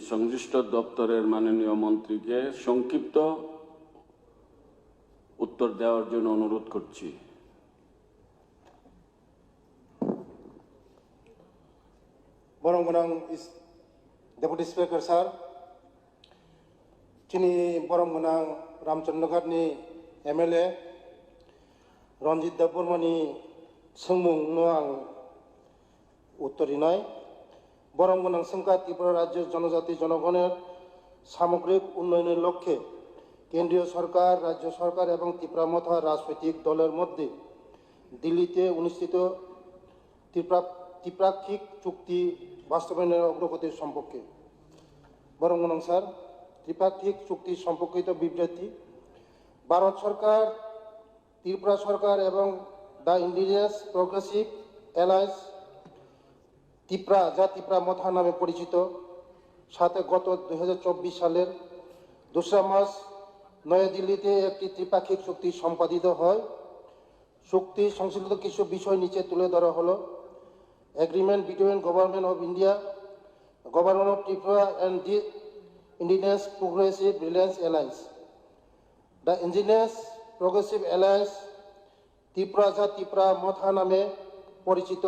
সংশ্লিষ্ট দপ্তরের মাননীয় মন্ত্রীকে সংক্ষিপ্ত উত্তর দেওয়ার জন্য অনুরোধ করছি। বরংগনাং ডেপুটি স্পিকার স্যার, চিনি বরংগনাং রামচন্দ্রঘाटनि MLA रंजित देबबर्मानि सोंमुंनो आं उत्तरिनाय। बरंगनां सोंखा त्रिपुरा राज्य जनजाति जनगणের সামগ্রিক উন্নয়নের লক্ষ্যে কেন্দ্রীয় সরকার, রাজ্য সরকার এবং ত্রিপুরা মথা রাজনৈতিক দলের মধ্যে দিল্লিতে অনুষ্ঠিত ত্রিপাক্ষিক চুক্তি বাস্তবায়নের অগ্রগতির সম্পর্কে। বরংগনাং স্যার, ত্রিপাক্ষিক চুক্তি সম্পর্কিত বিবৃতি ভারত সরকার, ত্রিপুরা সরকার এবং the indigenous progressive alliance Tripura, যা ত্রিপুরা মথা নামে পরিচিত, সাথে গত 2024 সালের 2 মার্চ নয়াদিল্লিতে একটি ত্রিপাক্ষিক চুক্তি সম্পাদিত হয়। চুক্তি সংশ্লিষ্ট কিছু বিষয় নিচে তুলে ধরা হলো: agreement between government of India, government of Tripura and the indigenous progressive Reliance alliance. The indigenous progressive alliance Tripura, যা ত্রিপুরা মথা নামে পরিচিত,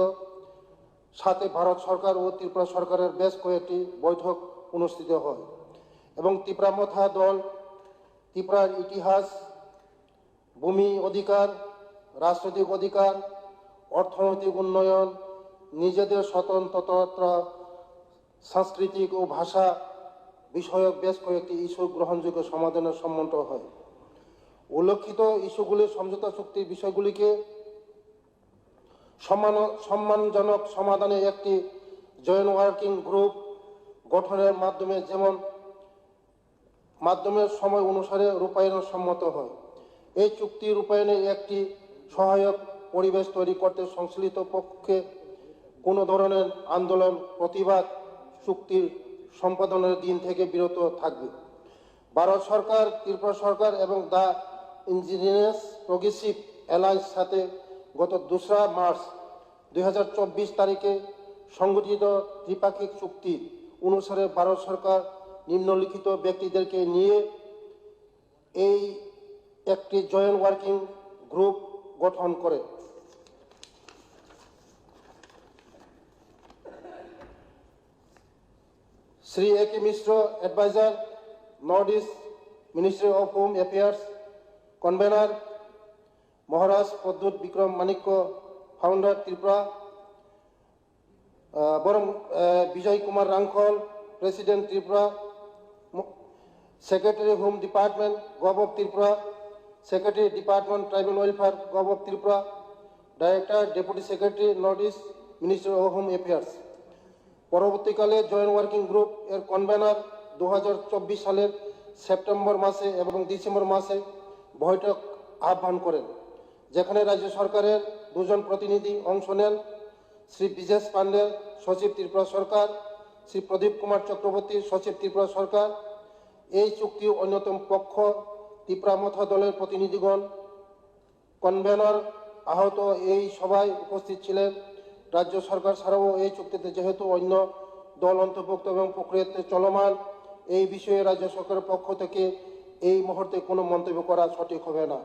সাথে ভারত সরকার ও ত্রিপুরা সরকারের বেশ কয়েকটি বৈঠক অনুষ্ঠিত হয় এবং ত্রিপুরা মথা দল ত্রিপুরার ইতিহাস, ভূমি অধিকার, রাজনৈতিক অধিকার, অর্থনৈতিক উন্নয়ন, নিজেদের স্বতন্ত্রতা, সাংস্কৃতিক ও ভাষা বিষয়ক বেশ কয়েকটি ইস্যু গ্রহণযোগ্য সমাধানের সম্মত হয়। উল্লেখিত ইস্যুগুলির সমঝোতা চুক্তির বিষয়গুলিকে সম্মানজনক সমাধানে একটি জয়েন্ট ওয়ার্কিং গ্রুপ গঠনের মাধ্যমে সময় অনুসারে রূপায়ণের সম্মত হয়। এই চুক্তি রূপায়ণে একটি সহায়ক পরিবেশ তৈরি করতে সংশ্লিষ্ট পক্ষে কোনো ধরনের আন্দোলন, প্রতিবাদ চুক্তির সম্পাদনের দিন থেকে বিরত থাকবে। ভারত সরকার, ত্রিপুরা সরকার এবং দ্য ইন্ডিজিনাস প্রগ্রেসিভ অ্যালায়েন্স সাথে গত 2 মার্চ 2024 তারিখে সংগঠিত ত্রিপাক্ষিক চুক্তি অনুসারে ভারত সরকার নিম্নলিখিত ব্যক্তিদেরকে নিয়ে এই একটি জয়েন্ট ওয়ার্কিং গ্রুপ গঠন করে: Shri A.K. Mishra, adviser, north east ministry of home affairs, convener Maharaja পদ্মুত Bikram Manikya, founder Tripura, Bijoy Kumar Hrangkhawl, president Tripura, secretary home department, gov of Tripura, secretary department tribal welfare, gov of Tripura, director, deputy secretary, north east ministry of home affairs. পরবর্তীকালে joint working group এর convener 2024 সালের September মাসে এবং December মাসে বৈঠক আহ্বান করেন, যেখানে রাজ্য সরকারের 2 জন প্রতিনিধি অংশ নেন: শ্রী বিজেশ পান্ডে, সচিব ত্রিপুরা সরকার, শ্রী প্রদীপ কুমার চক্রবর্তী, সচিব ত্রিপুরা সরকার। এই চুক্তির অন্যতম পক্ষ ত্রিপুরা মথা দলের প্রতিনিধিগণ। কনভেনর আহত এই সভায় উপস্থিত ছিলেন রাজ্য সরকার ছাড়াও এই চুক্তিতে যেহেতু অন্য দল অন্তর্ভুক্ত এবং প্রক্রিয়াতে চলমান, এই বিষয়ে রাজ্য সরকারের পক্ষ থেকে এই মুহূর্তে কোনো মন্তব্য করা সঠিক হবে না।